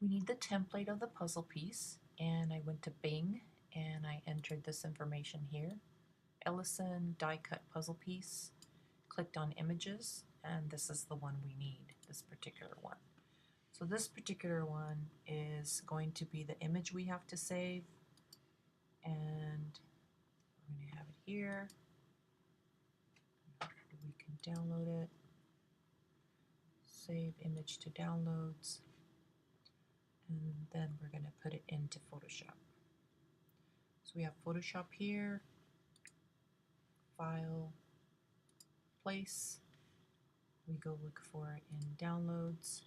We need the template of the puzzle piece, and I went to Bing and I entered this information here. Ellison die cut puzzle piece, clicked on images, and this is the one we need, this particular one. So this particular one is going to be the image we have to save, and we're going to have it here. We can download it. Save image to downloads, and then we're going to put it into Photoshop. So we have Photoshop here, File, Place. We go look for it in Downloads,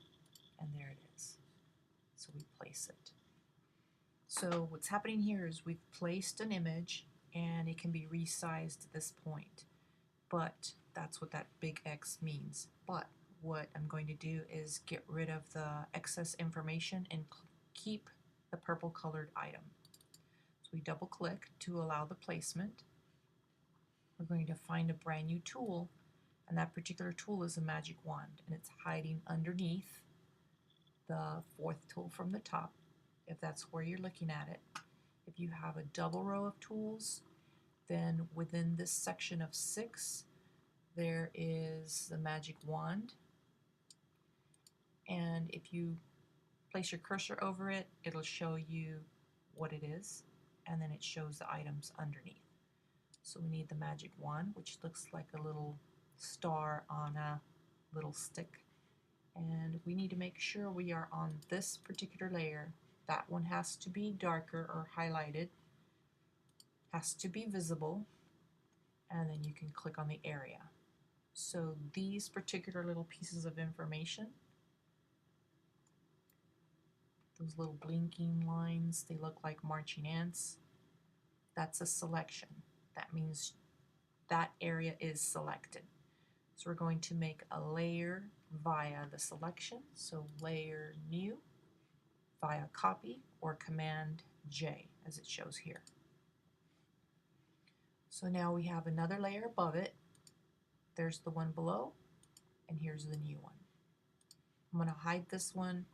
and there it is. So we place it. So what's happening here is we've placed an image, and it can be resized at this point. But that's what that big X means. But what I'm going to do is get rid of the excess information and keep the purple colored item. So we double click to allow the placement. We're going to find a brand new tool, and that particular tool is a magic wand, and it's hiding underneath the fourth tool from the top, if that's where you're looking at it. If you have a double row of tools, then within this section of 6 there is the magic wand, and if you place your cursor over it, it'll show you what it is, and then it shows the items underneath. So we need the magic wand, which looks like a little star on a little stick, and we need to make sure we are on this particular layer. That one has to be darker or highlighted, has to be visible, and then you can click on the area. So these particular little pieces of information, those little blinking lines, they look like marching ants. That's a selection. That means that area is selected. So we're going to make a layer via the selection. So layer new via copy or Command J as it shows here. So now we have another layer above it. There's the one below, and here's the new one. I'm going to hide this one.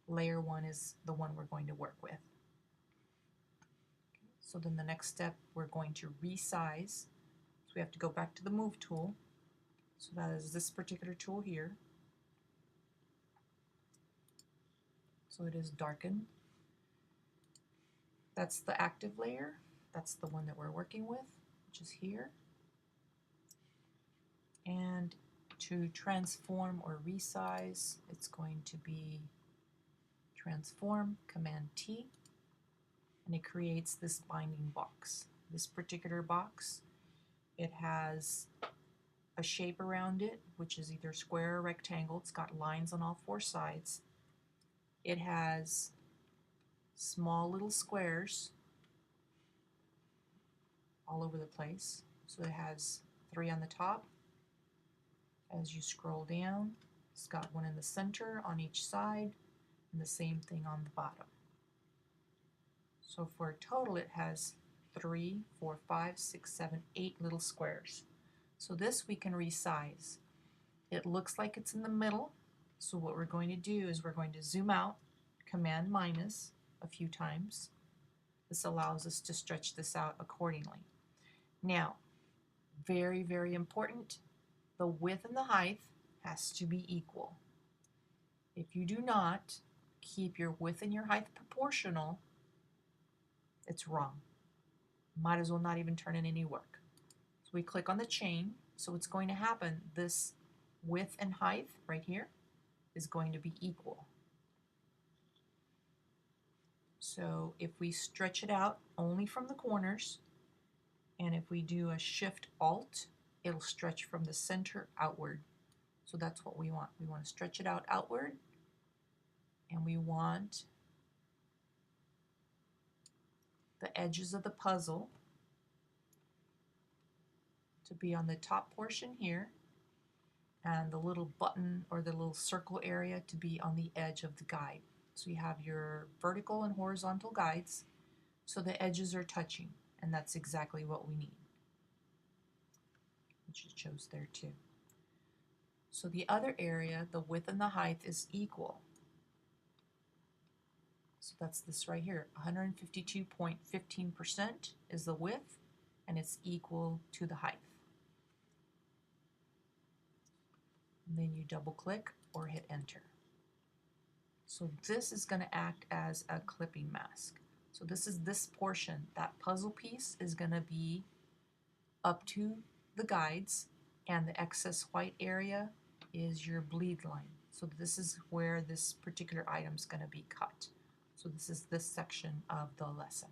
Layer 1 is the one we're going to work with. Okay, so then the next step, we're going to resize. So we have to go back to the Move tool. So that is this particular tool here. So it is darkened. That's the active layer. That's the one that we're working with, which is here. And to transform or resize, it's going to be Transform, Command T, and it creates this binding box. This particular box, it has a shape around it, which is either square or rectangle. It's got lines on all 4 sides. It has small little squares all over the place. So it has 3 on the top. As you scroll down, it's got one in the center on each side, and the same thing on the bottom. So for a total, it has 3, 4, 5, 6, 7, 8 little squares. So this we can resize. It looks like it's in the middle, so what we're going to do is we're going to zoom out, Command minus a few times. This allows us to stretch this out accordingly. Now, very, very important, the width and the height has to be equal. If you do not keep your width and your height proportional, it's wrong. Might as well not even turn in any work. So we click on the chain. So what's going to happen, this width and height right here is going to be equal. So if we stretch it out only from the corners, and if we do a Shift Alt, it'll stretch from the center outward. So that's what we want. We want to stretch it out outward, and we want the edges of the puzzle to be on the top portion here, and the little button or the little circle area to be on the edge of the guide. So you have your vertical and horizontal guides, so the edges are touching, and that's exactly what we need, which it shows there too. So the other area, the width and the height is equal. So that's this right here. 152.15% is the width, and it's equal to the height. And then you double click or hit enter. So this is going to act as a clipping mask. So this is this portion. That puzzle piece is going to be up to the guides, and the excess white area is your bleed line. So this is where this particular item is going to be cut. So this is this section of the lesson.